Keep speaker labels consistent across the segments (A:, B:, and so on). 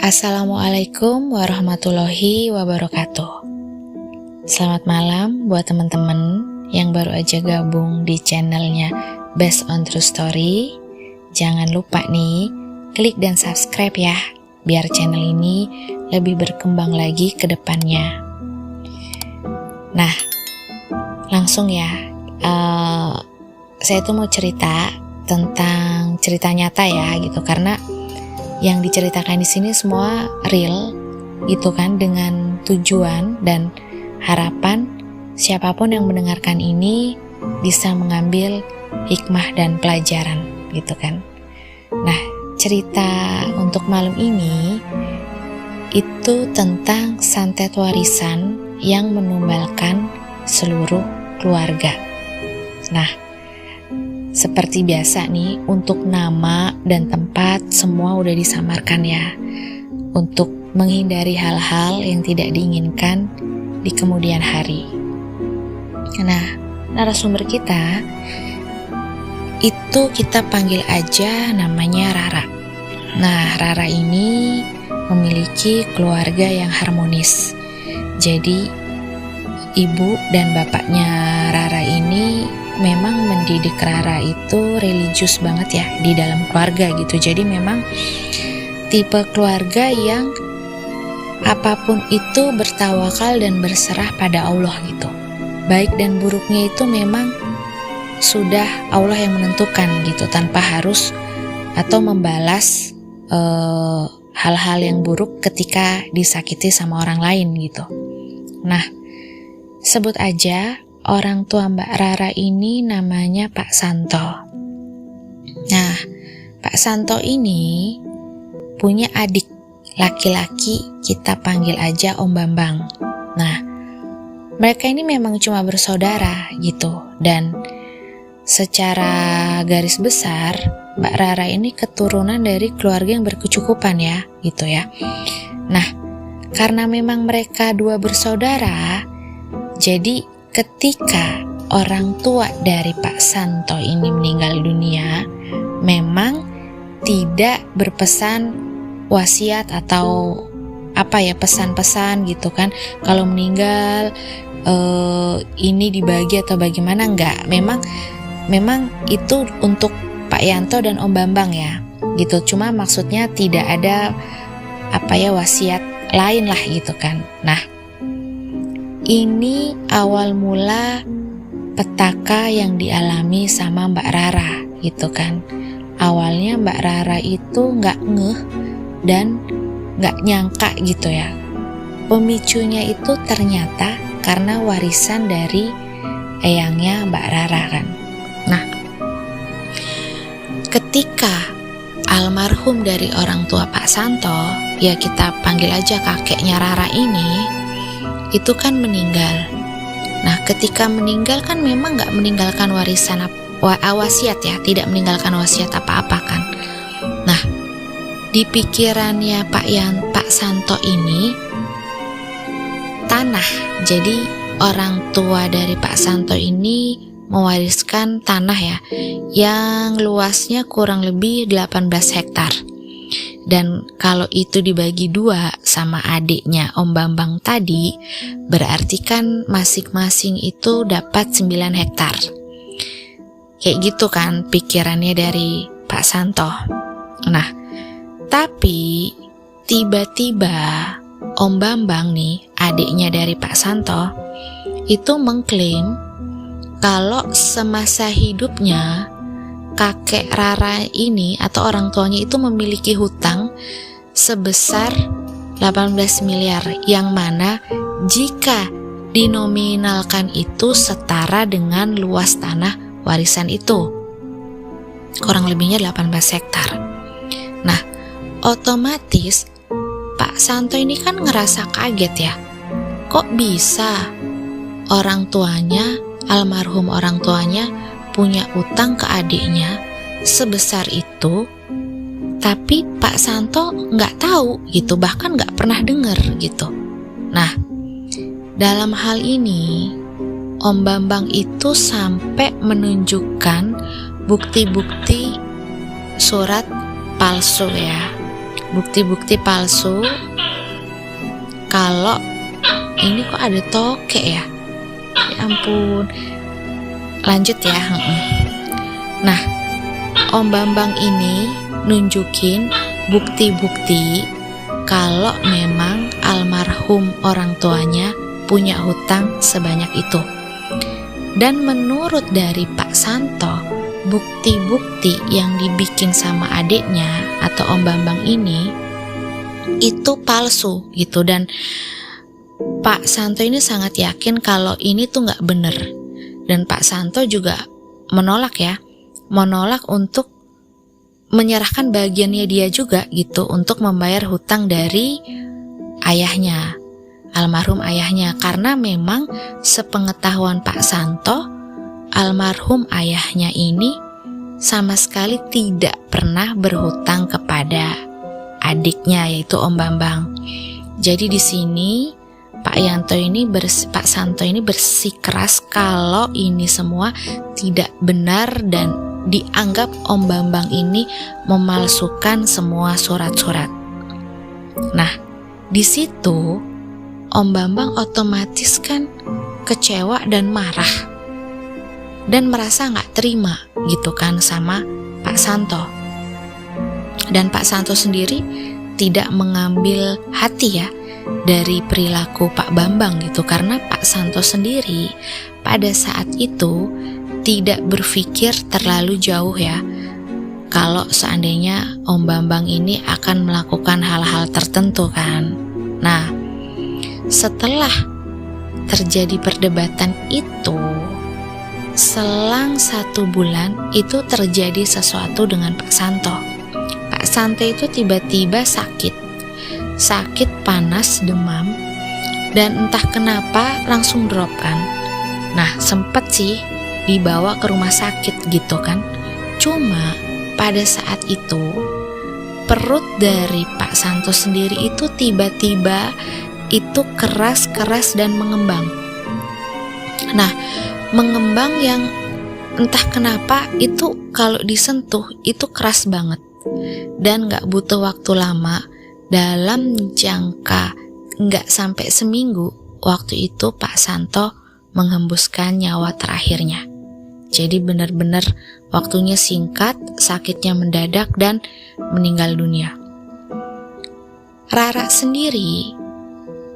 A: Assalamualaikum warahmatullahi wabarakatuh. Selamat malam buat teman-teman yang baru aja gabung di channelnya Based on True Story. Jangan lupa nih, klik dan subscribe ya, biar channel ini lebih berkembang lagi ke depannya. Nah, langsung ya, saya tuh mau cerita tentang cerita nyata ya gitu, karena yang diceritakan di sini semua real gitu kan, dengan tujuan dan harapan siapapun yang mendengarkan ini bisa mengambil hikmah dan pelajaran gitu kan. Nah, cerita untuk malam ini itu tentang santet warisan yang menumbalkan seluruh keluarga. Nah, seperti biasa nih, untuk nama dan tempat semua udah disamarkan ya, untuk menghindari hal-hal yang tidak diinginkan di kemudian hari. Nah, narasumber kita itu kita panggil aja namanya Rara. Nah, Rara ini memiliki keluarga yang harmonis. Jadi, ibu dan bapaknya Rara ini memang mendidik Rara itu religius banget ya di dalam keluarga gitu. Jadi memang tipe keluarga yang apapun itu bertawakal dan berserah pada Allah gitu. Baik dan buruknya itu memang sudah Allah yang menentukan gitu, tanpa harus atau membalas hal-hal yang buruk ketika disakiti sama orang lain gitu. Nah, sebut aja orang tua Mbak Rara ini namanya Pak Santo. Nah, Pak Santo ini punya adik laki-laki, kita panggil aja Om Bambang. Nah, mereka ini memang cuma bersaudara gitu, dan secara garis besar Mbak Rara ini keturunan dari keluarga yang berkecukupan ya gitu ya. Nah, karena memang mereka dua bersaudara, jadi ketika orang tua dari Pak Santo ini meninggal dunia, memang tidak berpesan wasiat atau pesan-pesan gitu kan. Kalau meninggal ini dibagi atau bagaimana, enggak. Memang itu untuk Pak Yanto dan Om Bambang ya gitu. Cuma maksudnya tidak ada wasiat lain lah gitu kan. Nah, ini awal mula petaka yang dialami sama Mbak Rara gitu kan. Awalnya Mbak Rara itu gak ngeh dan gak nyangka gitu ya. Pemicunya itu ternyata karena warisan dari eyangnya Mbak Rara kan. Nah, ketika almarhum dari orang tua Pak Santo, ya kita panggil aja kakeknya Rara ini, itu kan meninggal. Nah, ketika meninggal kan memang gak meninggalkan warisan wasiat ya, tidak meninggalkan wasiat apa-apa kan. Nah, di pikirannya Pak Santo ini tanah. Jadi orang tua dari Pak Santo ini mewariskan tanah ya, yang luasnya kurang lebih 18 hektar. Dan kalau itu dibagi dua sama adiknya Om Bambang tadi, berarti kan masing-masing itu dapat 9 hektar. Kayak gitu kan pikirannya dari Pak Santo. Nah, tapi tiba-tiba Om Bambang nih, adiknya dari Pak Santo, itu mengklaim kalau semasa hidupnya kakek Rara ini atau orang tuanya itu memiliki hutang sebesar 18 miliar, yang mana jika dinominalkan itu setara dengan luas tanah warisan itu, kurang lebihnya 18 hektar. Nah, otomatis Pak Santo ini kan ngerasa kaget ya, kok bisa orang tuanya, almarhum orang tuanya punya utang ke adiknya sebesar itu, tapi Pak Santo nggak tahu gitu, bahkan nggak pernah dengar gitu. Nah, dalam hal ini Om Bambang itu sampai menunjukkan bukti-bukti surat palsu ya, bukti-bukti palsu kalau ini kok ada tokek ya. Ya ampun. Lanjut ya. Nah, Om Bambang ini nunjukin bukti-bukti kalau memang almarhum orang tuanya punya hutang sebanyak itu. Dan menurut dari Pak Santo, bukti-bukti yang dibikin sama adiknya atau Om Bambang ini itu palsu gitu. Dan Pak Santo ini sangat yakin kalau ini tuh gak bener. Dan Pak Santo juga menolak untuk menyerahkan bagiannya dia juga gitu untuk membayar hutang dari ayahnya, almarhum ayahnya. Karena memang sepengetahuan Pak Santo, almarhum ayahnya ini sama sekali tidak pernah berhutang kepada adiknya yaitu Om Bambang. Jadi di sini Pak Santo ini bersikeras kalau ini semua tidak benar dan dianggap Om Bambang ini memalsukan semua surat-surat. Nah, di situ Om Bambang otomatis kan kecewa dan marah dan merasa nggak terima gitu kan sama Pak Santo. Dan Pak Santo sendiri tidak mengambil hati ya dari perilaku Pak Bambang gitu, karena Pak Santo sendiri pada saat itu tidak berpikir terlalu jauh ya kalau seandainya Om Bambang ini akan melakukan hal-hal tertentu kan. Nah, setelah terjadi perdebatan itu, selang 1 bulan itu terjadi sesuatu dengan Pak Santo. Pak Santo itu tiba-tiba sakit panas, demam, dan entah kenapa langsung drop kan. Nah, sempet sih dibawa ke rumah sakit gitu kan. Cuma pada saat itu perut dari Pak Santo sendiri itu tiba-tiba itu keras dan mengembang. Nah, mengembang yang entah kenapa itu kalau disentuh itu keras banget dan gak butuh waktu lama. Dalam jangka nggak sampai seminggu, waktu itu Pak Santo menghembuskan nyawa terakhirnya. Jadi benar-benar waktunya singkat, sakitnya mendadak dan meninggal dunia. Rara sendiri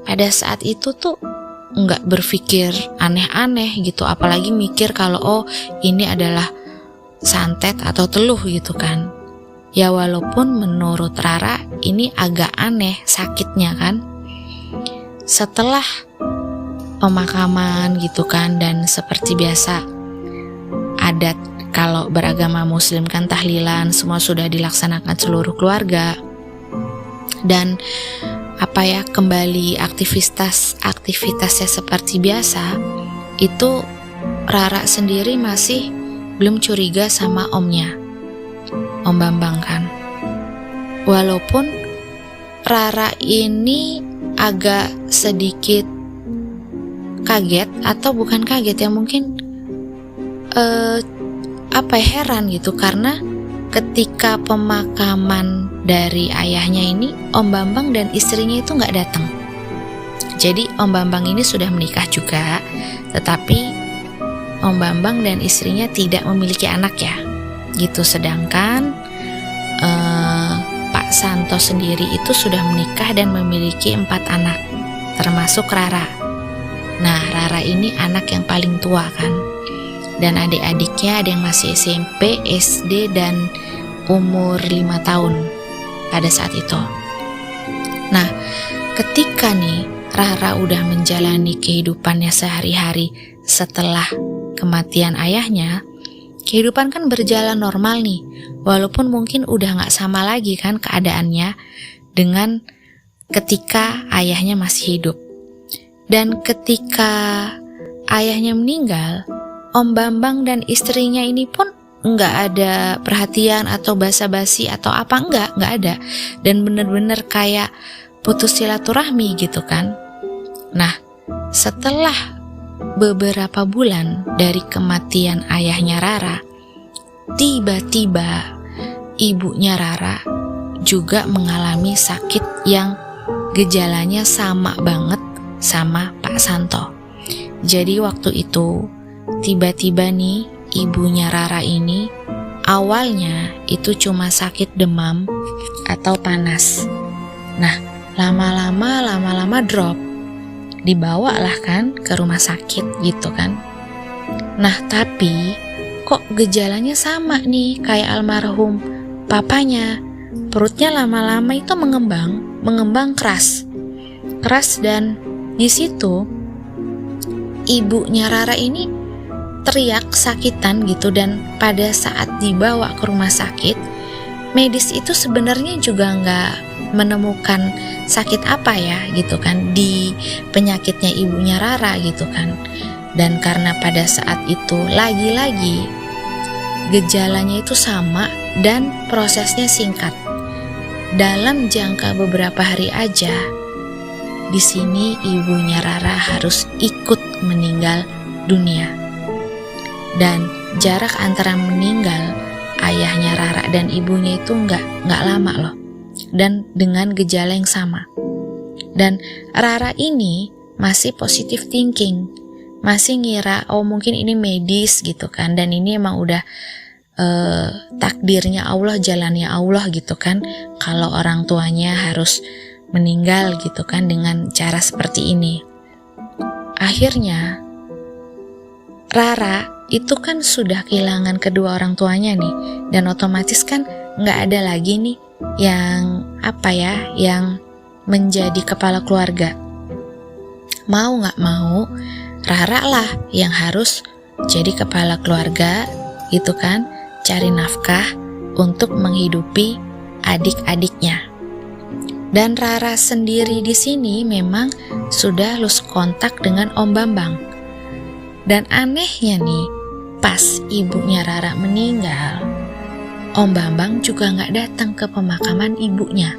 A: pada saat itu tuh nggak berpikir aneh-aneh gitu, apalagi mikir kalau ini adalah santet atau teluh gitu kan. Ya walaupun menurut Rara ini agak aneh sakitnya kan. Setelah pemakaman gitu kan, dan seperti biasa adat kalau beragama muslim kan tahlilan, semua sudah dilaksanakan seluruh keluarga. Dan kembali aktivitasnya seperti biasa, itu Rara sendiri masih belum curiga sama omnya, Om Bambang kan. Walaupun Rara ini agak sedikit kaget, atau bukan kaget ya, mungkin heran gitu, karena ketika pemakaman dari ayahnya ini Om Bambang dan istrinya itu nggak datang. Jadi Om Bambang ini sudah menikah juga, tetapi Om Bambang dan istrinya tidak memiliki anak ya gitu. Sedangkan Pak Santo sendiri itu sudah menikah dan memiliki 4 anak, termasuk Rara. Nah, Rara ini anak yang paling tua kan, dan adik-adiknya ada yang masih SMP, SD, dan umur 5 tahun pada saat itu. Nah, ketika nih Rara udah menjalani kehidupannya sehari-hari setelah kematian ayahnya, kehidupan kan berjalan normal nih, walaupun mungkin udah gak sama lagi kan keadaannya dengan ketika ayahnya masih hidup. Dan ketika ayahnya meninggal, Om Bambang dan istrinya ini pun nggak ada perhatian atau basa-basi atau apa, nggak ada. Dan bener-bener kayak putus silaturahmi gitu kan. Nah, setelah beberapa bulan dari kematian ayahnya Rara, tiba-tiba ibunya Rara juga mengalami sakit yang gejalanya sama banget sama Pak Santo. Jadi waktu itu tiba-tiba nih ibunya Rara ini awalnya itu cuma sakit demam atau panas. Nah, lama-lama drop. Dibawa lah kan ke rumah sakit gitu kan. Nah, tapi kok gejalanya sama nih kayak almarhum papanya. Perutnya lama-lama itu mengembang keras dan di situ ibunya Rara ini teriak sakitan gitu, dan pada saat dibawa ke rumah sakit, medis itu sebenarnya juga nggak menemukan sakit apa ya gitu kan di penyakitnya ibunya Rara gitu kan. Dan karena pada saat itu lagi-lagi gejalanya itu sama dan prosesnya singkat. Dalam jangka beberapa hari aja, di sini ibunya Rara harus ikut meninggal dunia. Dan jarak antara meninggal ayahnya Rara dan ibunya itu nggak lama loh. Dan dengan gejala yang sama. Dan Rara ini masih positive thinking, masih ngira oh mungkin ini medis gitu kan, dan ini emang udah takdirnya Allah, jalannya Allah gitu kan, kalau orang tuanya harus meninggal gitu kan dengan cara seperti ini. Akhirnya Rara itu kan sudah kehilangan kedua orang tuanya nih, dan otomatis kan nggak ada lagi nih yang yang menjadi kepala keluarga. Mau nggak mau Rara lah yang harus jadi kepala keluarga gitu kan, cari nafkah untuk menghidupi adik-adiknya. Dan Rara sendiri di sini memang sudah lose kontak dengan Om Bambang. Dan anehnya nih, pas ibunya Rara meninggal, Om Bambang juga nggak datang ke pemakaman ibunya.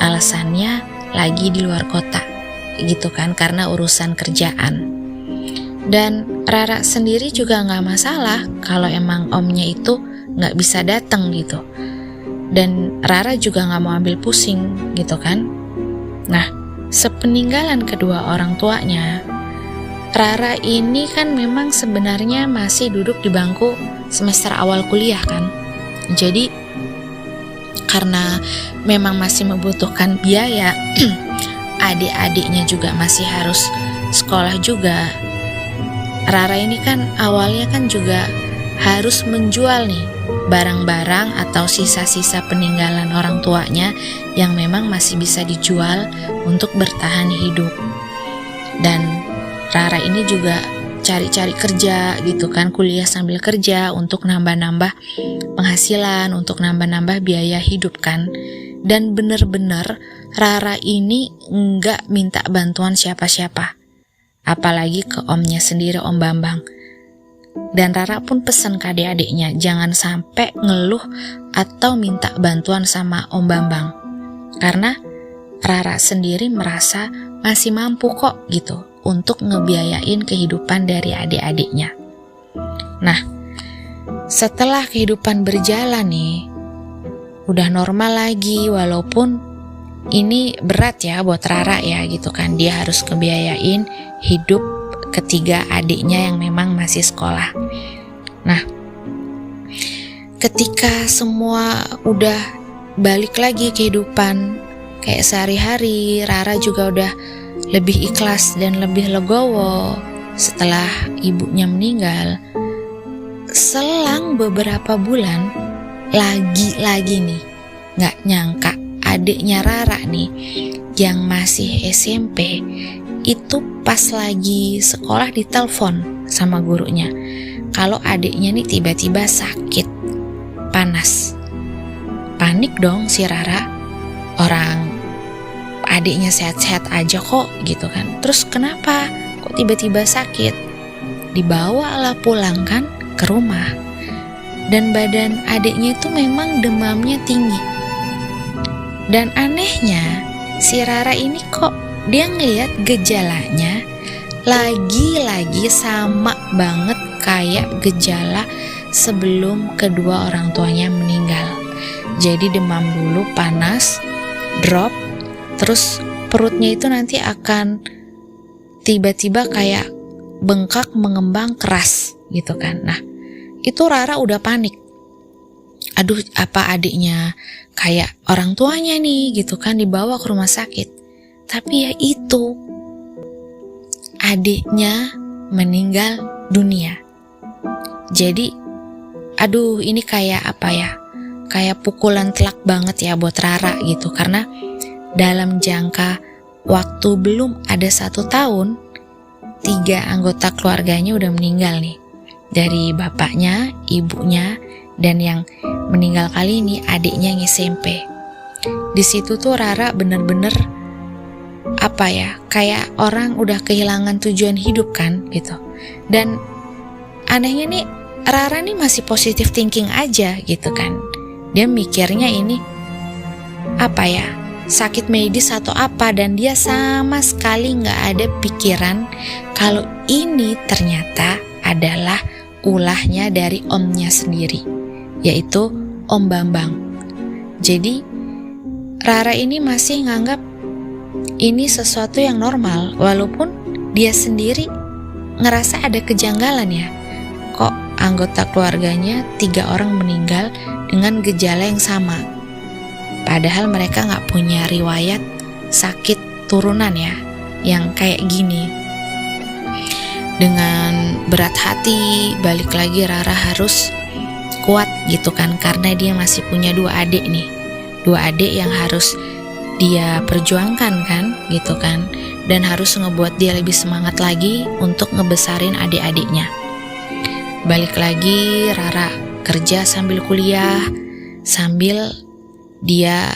A: Alasannya lagi di luar kota, gitu kan, karena urusan kerjaan. Dan Rara sendiri juga nggak masalah kalau emang omnya itu nggak bisa datang gitu. Dan Rara juga nggak mau ambil pusing gitu kan. Nah, sepeninggalan kedua orang tuanya, Rara ini kan memang sebenarnya masih duduk di bangku semester awal kuliah kan. Jadi karena memang masih membutuhkan biaya, adik-adiknya juga masih harus sekolah juga. Rara ini kan awalnya kan juga harus menjual nih barang-barang atau sisa-sisa peninggalan orang tuanya yang memang masih bisa dijual untuk bertahan hidup. Dan Rara ini juga cari-cari kerja gitu kan, kuliah sambil kerja untuk nambah-nambah penghasilan, untuk nambah-nambah biaya hidup kan. Dan bener-bener Rara ini nggak minta bantuan siapa-siapa, apalagi ke omnya sendiri, Om Bambang. Dan Rara pun pesan ke adik-adiknya jangan sampai ngeluh atau minta bantuan sama Om Bambang, karena Rara sendiri merasa masih mampu kok gitu untuk ngebiayain kehidupan dari adik-adiknya. Nah, setelah kehidupan berjalan nih, udah normal lagi, walaupun ini berat ya buat Rara ya gitu kan. Dia harus ngebiayain hidup ketiga adiknya yang memang masih sekolah. Nah, ketika semua udah balik lagi kehidupan kayak sehari-hari, Rara juga udah lebih ikhlas dan lebih legowo setelah ibunya meninggal. Selang beberapa bulan, lagi-lagi nih, gak nyangka adiknya Rara nih yang masih SMP itu pas lagi sekolah ditelepon sama gurunya kalau adiknya nih tiba-tiba sakit panas. Panik dong si Rara, orang adiknya sehat-sehat aja kok gitu kan. Terus kenapa kok tiba-tiba sakit? Dibawalah pulang kan ke rumah. Dan badan adiknya itu memang demamnya tinggi. Dan anehnya si Rara ini kok dia ngeliat gejalanya lagi-lagi sama banget kayak gejala sebelum kedua orang tuanya meninggal. Jadi demam dulu, panas, drop, terus perutnya itu nanti akan tiba-tiba kayak bengkak, mengembang, keras gitu kan. Nah, itu Rara udah panik. Aduh, apa adiknya kayak orang tuanya nih gitu kan, dibawa ke rumah sakit. Tapi ya itu, adiknya meninggal dunia. Jadi, aduh, ini kayak apa ya? Kayak pukulan telak banget ya buat Rara gitu. Karena dalam jangka waktu belum ada 1 tahun, 3 anggota keluarganya udah meninggal nih. Dari bapaknya, ibunya, dan yang meninggal kali ini adiknya yang SMP. Di situ tuh Rara bener-bener apa ya, kayak orang udah kehilangan tujuan hidup kan gitu. Dan anehnya nih, Rara nih masih positive thinking aja gitu kan. Dia mikirnya ini apa ya, sakit medis atau apa, dan dia sama sekali gak ada pikiran kalau ini ternyata adalah ulahnya dari omnya sendiri, yaitu Om Bambang. Jadi Rara ini masih nganggap ini sesuatu yang normal, walaupun dia sendiri ngerasa ada kejanggalan ya. Kok anggota keluarganya 3 orang meninggal dengan gejala yang sama, padahal mereka gak punya riwayat sakit turunan ya, yang kayak gini. Dengan berat hati, balik lagi Rara harus kuat gitu kan, karena dia masih punya 2 adik nih. 2 adik yang harus dia perjuangkan kan gitu kan, dan harus ngebuat dia lebih semangat lagi untuk ngebesarin adik-adiknya. Balik lagi Rara kerja sambil kuliah, sambil dia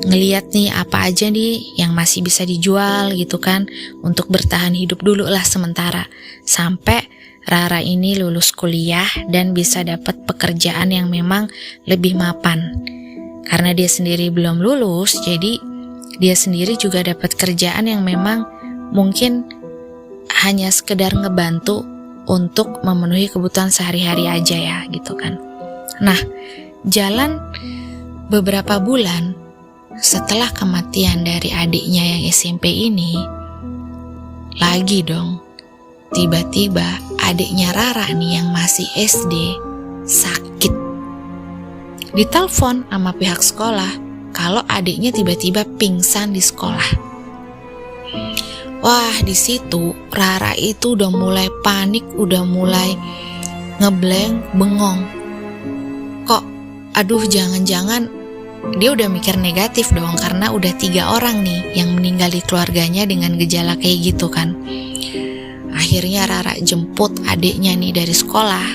A: ngeliat nih apa aja nih yang masih bisa dijual gitu kan, untuk bertahan hidup dulu lah sementara, sampai Rara ini lulus kuliah dan bisa dapat pekerjaan yang memang lebih mapan. Karena dia sendiri belum lulus, jadi dia sendiri juga dapat kerjaan yang memang mungkin hanya sekedar ngebantu untuk memenuhi kebutuhan sehari-hari aja ya gitu kan. Nah, jalan beberapa bulan setelah kematian dari adiknya yang SMP ini, lagi dong, tiba-tiba adiknya Rara nih yang masih SD sakit. Ditelepon sama pihak sekolah kalau adiknya tiba-tiba pingsan di sekolah. Wah, di situ Rara itu udah mulai panik, udah mulai ngeblank, bengong. Kok, aduh, jangan-jangan dia udah mikir negatif dong, karena udah 3 orang nih yang meninggal di keluarganya dengan gejala kayak gitu kan. Akhirnya Rara jemput adiknya nih dari sekolah,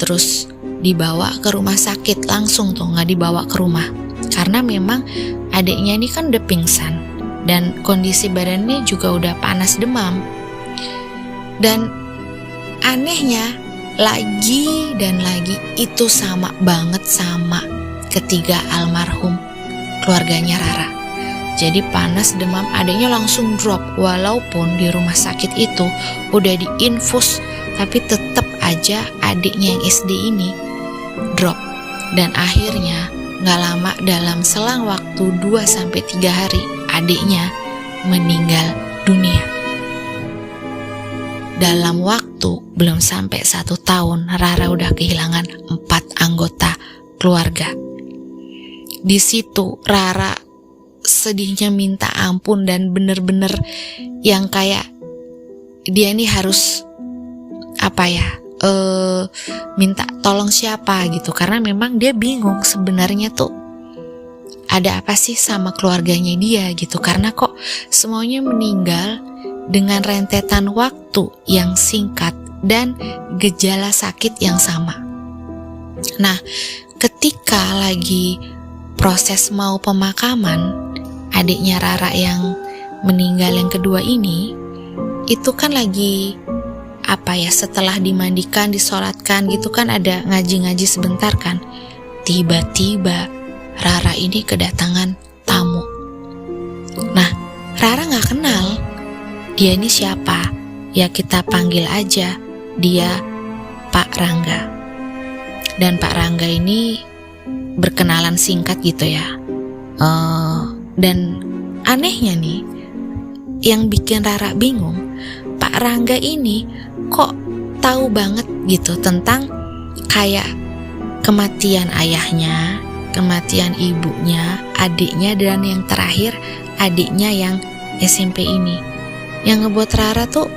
A: terus dibawa ke rumah sakit langsung tuh, gak dibawa ke rumah. Karena memang adiknya ini kan udah pingsan, dan kondisi badannya juga udah panas, demam. Dan anehnya lagi dan lagi itu sama banget sama ketiga almarhum keluarganya Rara. Jadi panas, demam, adiknya langsung drop. Walaupun di rumah sakit itu udah diinfus, tapi tetap aja adiknya yang SD ini drop. Dan akhirnya gak lama, dalam selang waktu 2-3 hari, adiknya meninggal dunia. Dalam waktu belum sampai 1 tahun, Rara udah kehilangan 4 anggota keluarga. Di situ Rara sedihnya minta ampun, dan bener-bener yang kayak dia ini harus apa ya, minta tolong siapa gitu, karena memang dia bingung sebenarnya tuh ada apa sih sama keluarganya dia gitu, karena kok semuanya meninggal dengan rentetan waktu yang singkat dan gejala sakit yang sama. Nah, ketika lagi proses mau pemakaman adiknya Rara yang meninggal yang kedua ini, itu kan lagi apa ya, setelah dimandikan, disolatkan gitu kan, ada ngaji-ngaji sebentar kan. Tiba-tiba Rara ini kedatangan tamu. Nah, Rara gak kenal dia ini siapa. Ya kita panggil aja dia Pak Rangga. Dan Pak Rangga ini berkenalan singkat gitu ya. Dan anehnya nih, yang bikin Rara bingung, Pak Rangga ini kok tahu banget gitu tentang kayak kematian ayahnya, kematian ibunya, adiknya, dan yang terakhir adiknya yang SMP ini. Yang ngebuat Rara tuh,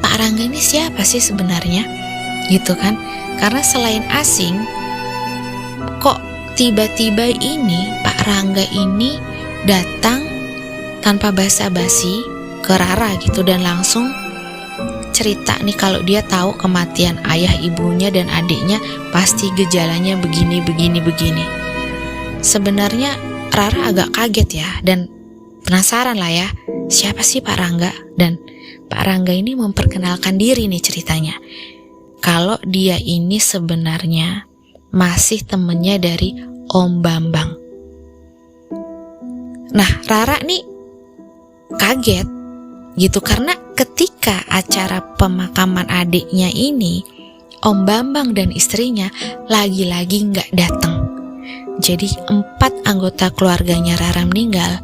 A: Pak Rangga ini siapa sih sebenarnya? Gitu kan? Karena selain asing, kok tiba-tiba ini Pak Rangga ini datang tanpa basa-basi ke Rara gitu dan langsung cerita nih kalau dia tahu kematian ayah, ibunya, dan adiknya pasti gejalanya begini. Sebenarnya Rara agak kaget ya dan penasaran lah ya, siapa sih Pak Rangga? Dan Pak Rangga ini memperkenalkan diri nih ceritanya, kalau dia ini sebenarnya masih temennya dari Om Bambang. Nah, Rara nih kaget gitu karena ketika acara pemakaman adiknya ini, Om Bambang dan istrinya lagi-lagi nggak datang. Jadi 4 anggota keluarganya Rara meninggal,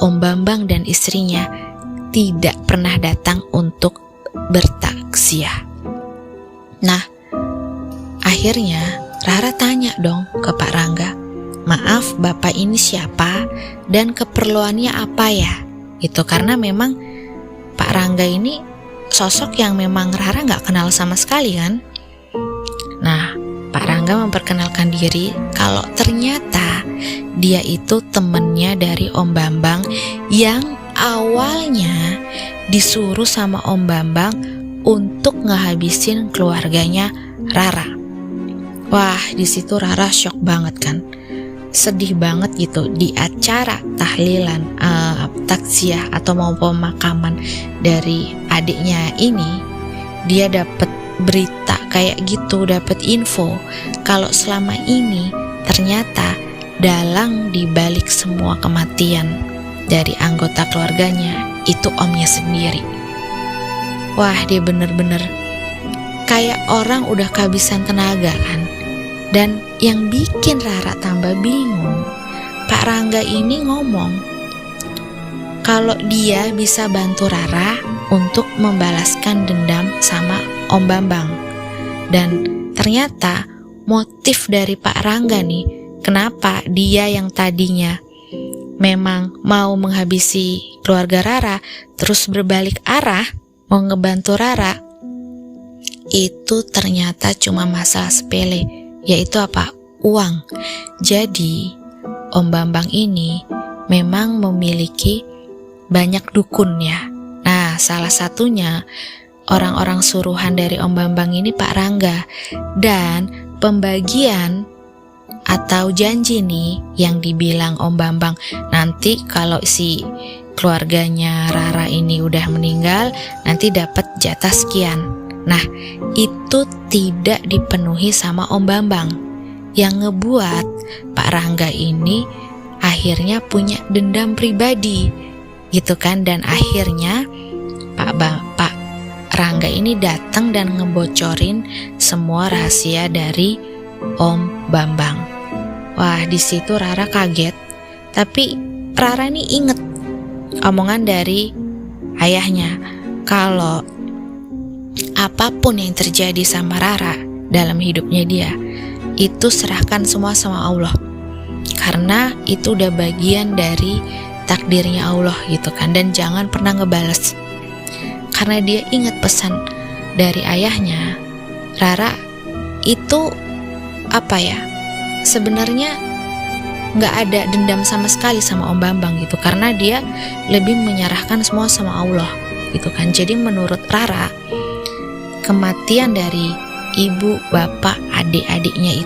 A: Om Bambang dan istrinya tidak pernah datang untuk bertaksiah. Nah, akhirnya Rara tanya dong ke Pak Rangga, maaf Bapak ini siapa dan keperluannya apa ya? Gitu, karena memang Pak Rangga ini sosok yang memang Rara gak kenal sama sekali kan. Nah, Pak Rangga memperkenalkan diri kalau ternyata dia itu temennya dari Om Bambang yang awalnya disuruh sama Om Bambang untuk ngehabisin keluarganya Rara. Wah, di situ Rara shock banget kan. Sedih banget gitu di acara tahlilan, taksiah atau mau pemakaman dari adiknya ini, dia dapat berita kayak gitu, dapat info kalau selama ini ternyata dalang dibalik semua kematian dari anggota keluarganya itu omnya sendiri. Wah, dia bener-bener kayak orang udah kehabisan tenaga kan. Dan yang bikin Rara tambah bingung, Pak Rangga ini ngomong kalau dia bisa bantu Rara untuk membalaskan dendam sama Om Bambang. Dan ternyata motif dari Pak Rangga nih, kenapa dia yang tadinya memang mau menghabisi keluarga Rara, terus berbalik arah mau ngebantu Rara, itu ternyata cuma masalah sepele, yaitu apa? Uang. Jadi Om Bambang ini memang memiliki banyak dukun ya. Nah, salah satunya orang-orang suruhan dari Om Bambang ini Pak Rangga. Dan pembagian atau janji nih yang dibilang Om Bambang, nanti kalau si keluarganya Rara ini udah meninggal, nanti dapat jatah sekian. Nah, itu tidak dipenuhi sama Om Bambang, yang ngebuat Pak Rangga ini akhirnya punya dendam pribadi gitu kan. Dan akhirnya Pak Rangga ini datang dan ngebocorin semua rahasia dari Om Bambang. Wah, di situ Rara kaget. Tapi Rara ini inget omongan dari ayahnya kalau apapun yang terjadi sama Rara dalam hidupnya dia, itu serahkan semua sama Allah, karena itu udah bagian dari takdirnya Allah gitu kan. Dan jangan pernah ngebales, karena dia ingat pesan dari ayahnya. Rara itu apa ya, sebenarnya gak ada dendam sama sekali sama Om Bambang gitu, karena dia lebih menyerahkan semua sama Allah gitu kan. Jadi menurut Rara, kematian dari ibu, bapak, adik-adiknya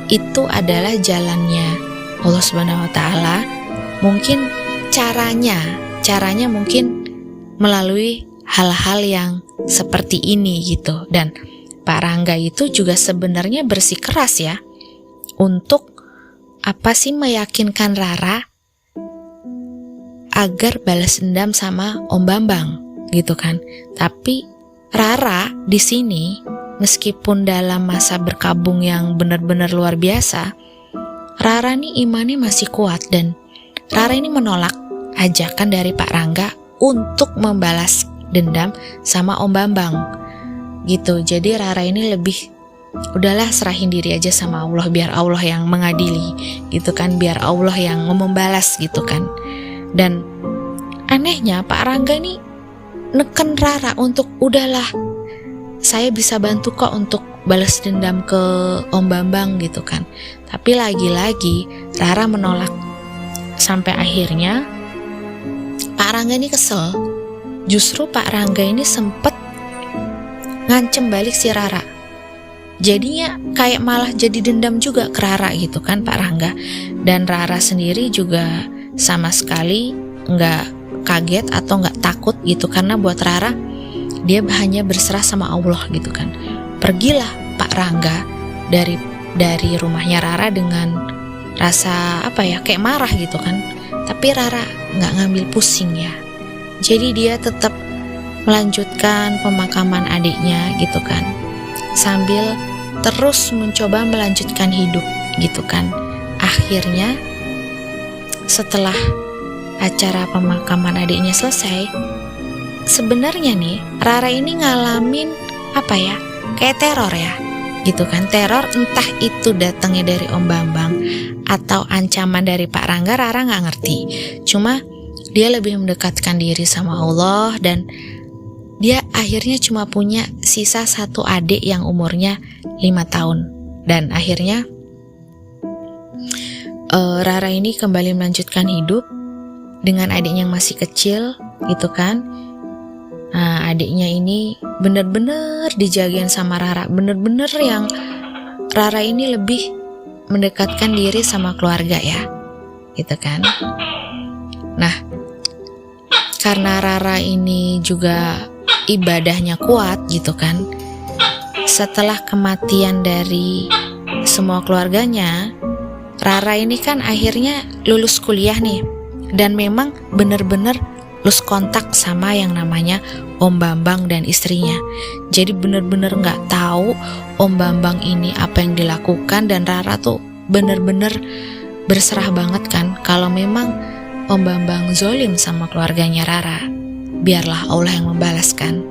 A: itu adalah jalannya Allah Subhanahu wa taala. Mungkin caranya mungkin melalui hal-hal yang seperti ini gitu. Dan Pak Rangga itu juga sebenarnya bersikeras ya untuk apa sih, meyakinkan Rara agar balas dendam sama Om Bambang gitu kan. Tapi Rara di sini meskipun dalam masa berkabung yang benar-benar luar biasa, Rara nih imannya masih kuat dan Rara ini menolak ajakan dari Pak Rangga untuk membalas dendam sama Om Bambang gitu. Jadi Rara ini lebih udahlah serahin diri aja sama Allah, biar Allah yang mengadili gitu kan, biar Allah yang membalas gitu kan. Dan anehnya Pak Rangga ini neken Rara untuk udahlah, saya bisa bantu kok untuk balas dendam ke Om Bambang gitu kan. Tapi lagi-lagi Rara menolak. Sampai akhirnya Pak Rangga ini kesel. Justru Pak Rangga ini sempet ngancem balik si Rara. Jadinya kayak malah jadi dendam juga ke Rara gitu kan Pak Rangga. Dan Rara sendiri juga sama sekali nggak kaget atau nggak takut gitu, karena buat Rara dia hanya berserah sama Allah gitu kan. Pergilah Pak Rangga dari rumahnya Rara dengan rasa kayak marah gitu kan. Tapi Rara nggak ngambil pusing ya. Jadi dia tetap melanjutkan pemakaman adiknya gitu kan, sambil terus mencoba melanjutkan hidup gitu kan. Akhirnya setelah acara pemakaman adiknya selesai, sebenarnya nih Rara ini ngalamin kayak teror ya gitu kan. Teror entah itu datangnya dari Om Bambang atau ancaman dari Pak Rangga, Rara nggak ngerti. Cuma dia lebih mendekatkan diri sama Allah dan dia akhirnya cuma punya sisa satu adik yang umurnya 5 tahun. Dan akhirnya Rara ini kembali melanjutkan hidup dengan adiknya yang masih kecil gitu kan. Nah, adiknya ini bener-bener dijagain sama Rara, bener-bener yang Rara ini lebih mendekatkan diri sama keluarga ya gitu kan. Nah, karena Rara ini juga ibadahnya kuat gitu kan, setelah kematian dari semua keluarganya, Rara ini kan akhirnya lulus kuliah nih. Dan memang bener-bener lose kontak sama yang namanya Om Bambang dan istrinya. Jadi bener-bener gak tahu Om Bambang ini apa yang dilakukan. Dan Rara tuh bener-bener berserah banget kan, kalau memang Om Bambang zolim sama keluarganya Rara, biarlah Allah yang membalaskan.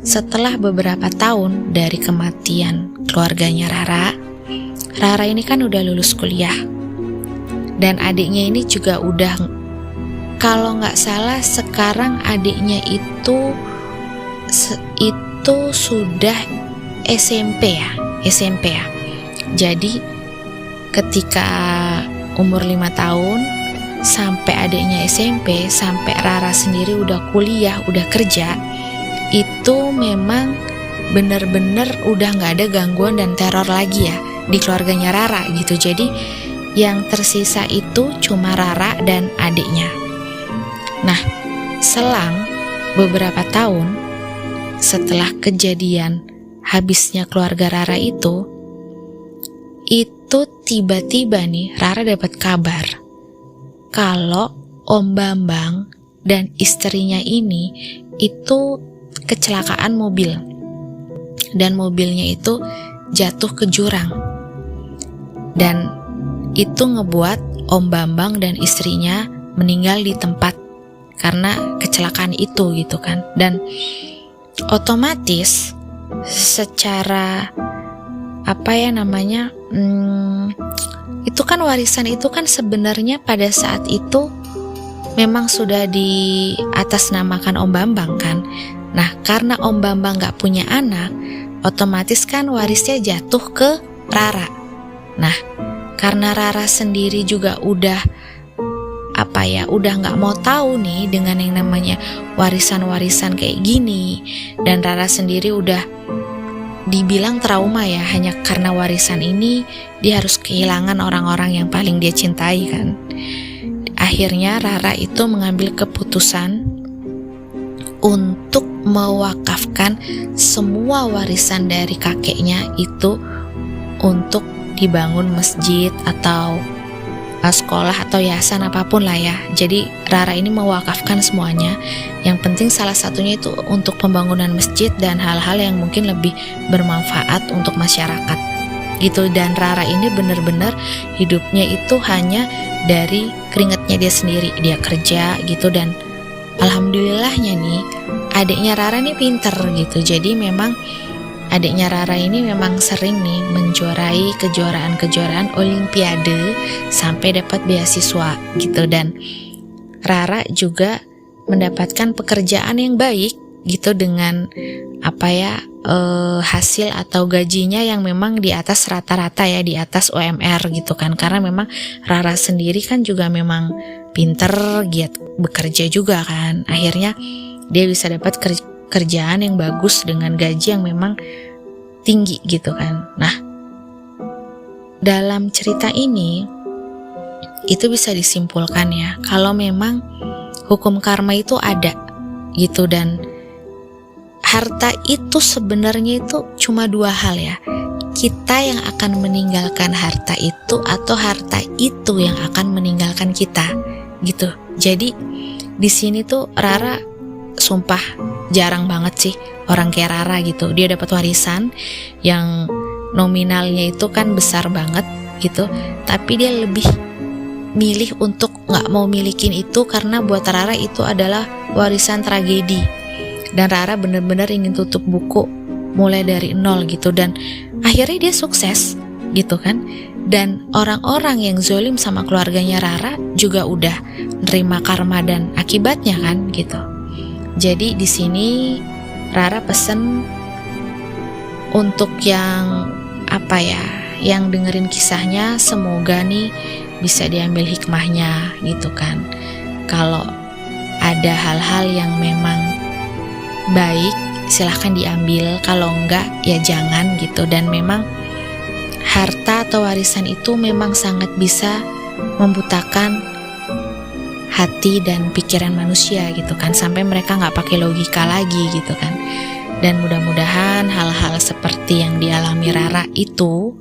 A: Setelah beberapa tahun dari kematian keluarganya Rara ini kan udah lulus kuliah. Dan adiknya ini juga udah, kalau nggak salah sekarang adiknya itu sudah SMP ya. Jadi ketika umur 5 tahun sampai adiknya SMP, sampai Rara sendiri udah kuliah, udah kerja, itu memang bener-bener udah nggak ada gangguan dan teror lagi ya di keluarganya Rara gitu. Jadi yang tersisa itu cuma Rara dan adiknya. Nah, selang beberapa tahun setelah kejadian habisnya keluarga Rara itu tiba-tiba nih Rara dapat kabar kalau Om Bambang dan istrinya ini itu kecelakaan mobil. Dan mobilnya itu jatuh ke jurang. Dan itu ngebuat Om Bambang dan istrinya meninggal di tempat karena kecelakaan itu gitu kan. Dan otomatis secara itu kan warisan itu kan sebenarnya pada saat itu memang sudah di atasnamakan Om Bambang kan. Nah, karena Om Bambang gak punya anak, otomatis kan warisnya jatuh ke Rara. Nah, karena Rara sendiri juga udah gak mau tahu nih dengan yang namanya warisan-warisan kayak gini. Dan Rara sendiri udah dibilang trauma ya, hanya karena warisan ini dia harus kehilangan orang-orang yang paling dia cintai kan. Akhirnya Rara itu mengambil keputusan untuk mewakafkan semua warisan dari kakeknya itu untuk dibangun masjid atau sekolah atau yayasan apapun lah ya. Jadi Rara ini mewakafkan semuanya. Yang penting salah satunya itu untuk pembangunan masjid dan hal-hal yang mungkin lebih bermanfaat untuk masyarakat gitu. Dan Rara ini bener-bener hidupnya itu hanya dari keringatnya dia sendiri, dia kerja gitu. Dan alhamdulillahnya nih adiknya Rara nih pinter gitu, jadi memang adiknya Rara ini memang sering nih menjuarai kejuaraan-kejuaraan olimpiade sampai dapat beasiswa gitu. Dan Rara juga mendapatkan pekerjaan yang baik gitu dengan hasil atau gajinya yang memang di atas rata-rata ya, di atas UMR gitu kan. Karena memang Rara sendiri kan juga memang pinter, giat bekerja juga kan. Akhirnya dia bisa dapat kerjaan yang bagus dengan gaji yang memang tinggi gitu kan. Nah, dalam cerita ini itu bisa disimpulkan ya, kalau memang hukum karma itu ada gitu. Dan harta itu sebenarnya itu cuma dua hal ya. Kita yang akan meninggalkan harta itu atau harta itu yang akan meninggalkan kita gitu. Jadi di sini tuh Rara sumpah jarang banget sih orang kayak Rara gitu. Dia dapat warisan yang nominalnya itu kan besar banget gitu, tapi dia lebih milih untuk nggak mau milikin itu karena buat Rara itu adalah warisan tragedi. Dan Rara bener-bener ingin tutup buku mulai dari nol gitu. Dan akhirnya dia sukses gitu kan. Dan orang-orang yang zolim sama keluarganya Rara juga udah nerima karma dan akibatnya kan gitu. Jadi di sini Rara pesen untuk yang yang dengerin kisahnya, semoga nih bisa diambil hikmahnya gitu kan. Kalau ada hal-hal yang memang baik silahkan diambil, kalau enggak ya jangan gitu. Dan memang harta atau warisan itu memang sangat bisa membutakan hati dan pikiran manusia gitu kan, sampai mereka nggak pakai logika lagi gitu kan. Dan mudah-mudahan hal-hal seperti yang dialami Rara itu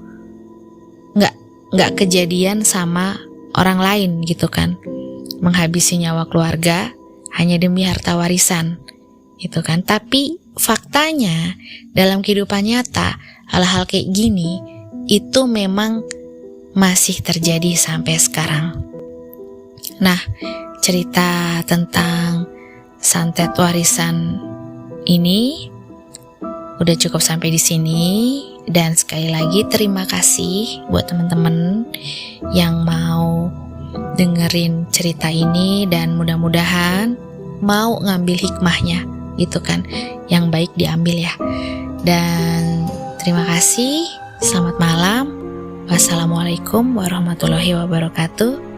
A: nggak kejadian sama orang lain gitu kan, menghabisi nyawa keluarga hanya demi harta warisan gitu kan. Tapi faktanya dalam kehidupan nyata hal-hal kayak gini itu memang masih terjadi sampai sekarang. Nah, cerita tentang santet warisan ini udah cukup sampai di sini. Dan sekali lagi terima kasih buat teman-teman yang mau dengerin cerita ini, dan mudah-mudahan mau ngambil hikmahnya gitu kan, yang baik diambil ya. Dan terima kasih, selamat malam, wassalamualaikum warahmatullahi wabarakatuh.